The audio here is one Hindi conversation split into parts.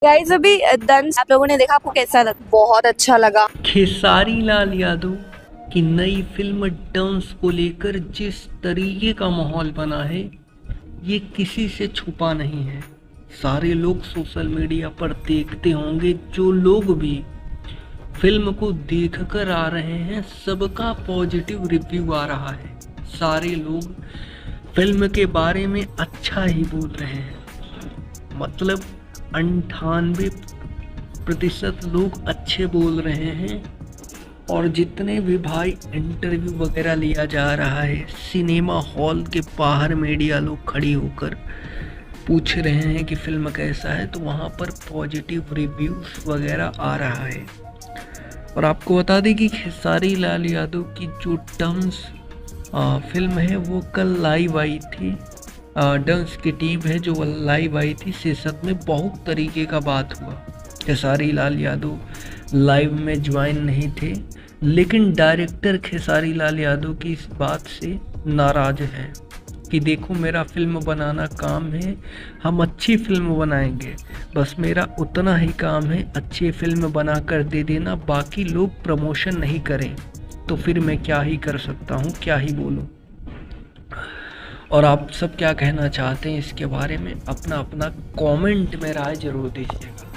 गाइस अभी दंस आप लोगों ने देखा, आपको कैसा लगा? बहुत अच्छा लगा। खेसारी लाल यादव की नई फिल्म डंस को लेकर जिस तरीके का माहौल बना है, ये किसी से छुपा नहीं है। सारे लोग सोशल मीडिया पर देखते होंगे, जो लोग भी फिल्म को देखकर आ रहे हैं सबका पॉजिटिव रिव्यू आ रहा है। सारे लोग फिल्म के बारे में अच्छा ही बोल रहे हैं। मतलब 98% लोग अच्छे बोल रहे हैं। और जितने भी भाई इंटरव्यू वगैरह लिया जा रहा है, सिनेमा हॉल के बाहर मीडिया लोग खड़ी होकर पूछ रहे हैं कि फिल्म कैसा है, तो वहाँ पर पॉजिटिव रिव्यूज वगैरह आ रहा है। और आपको बता दें कि खेसारी लाल यादव की जो डंस फिल्म है वो कल लाइव आई थी। डंस की टीम है जो लाइव आई थी सिसत में। बहुत तरीके का बात हुआ। खेसारी लाल यादव लाइव में ज्वाइन नहीं थे, लेकिन डायरेक्टर खेसारी लाल यादव की इस बात से नाराज है कि देखो, मेरा फिल्म बनाना काम है, हम अच्छी फिल्म बनाएंगे, बस मेरा उतना ही काम है, अच्छी फिल्म बना कर दे देना, बाकी लोग प्रमोशन नहीं करें तो फिर मैं क्या ही कर सकता हूँ, क्या ही बोलूँ। और आप सब क्या कहना चाहते हैं इसके बारे में, अपना अपना कमेंट में राय जरूर दीजिएगा।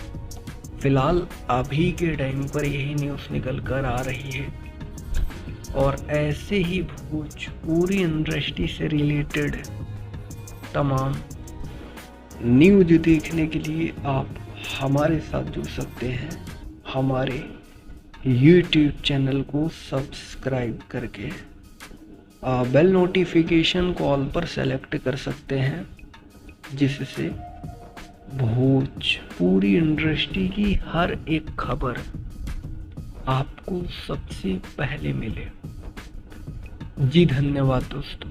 फिलहाल अभी के टाइम पर यही न्यूज़ निकल कर आ रही है। और ऐसे ही भोजपुरी इंडस्ट्री से रिलेटेड तमाम न्यूज़ देखने के लिए आप हमारे साथ जुड़ सकते हैं, हमारे YouTube चैनल को सब्सक्राइब करके बेल नोटिफिकेशन को ऑल पर सेलेक्ट कर सकते हैं, जिससे भोजपुरी इंडस्ट्री की हर एक खबर आपको सबसे पहले मिले। जी धन्यवाद दोस्तों।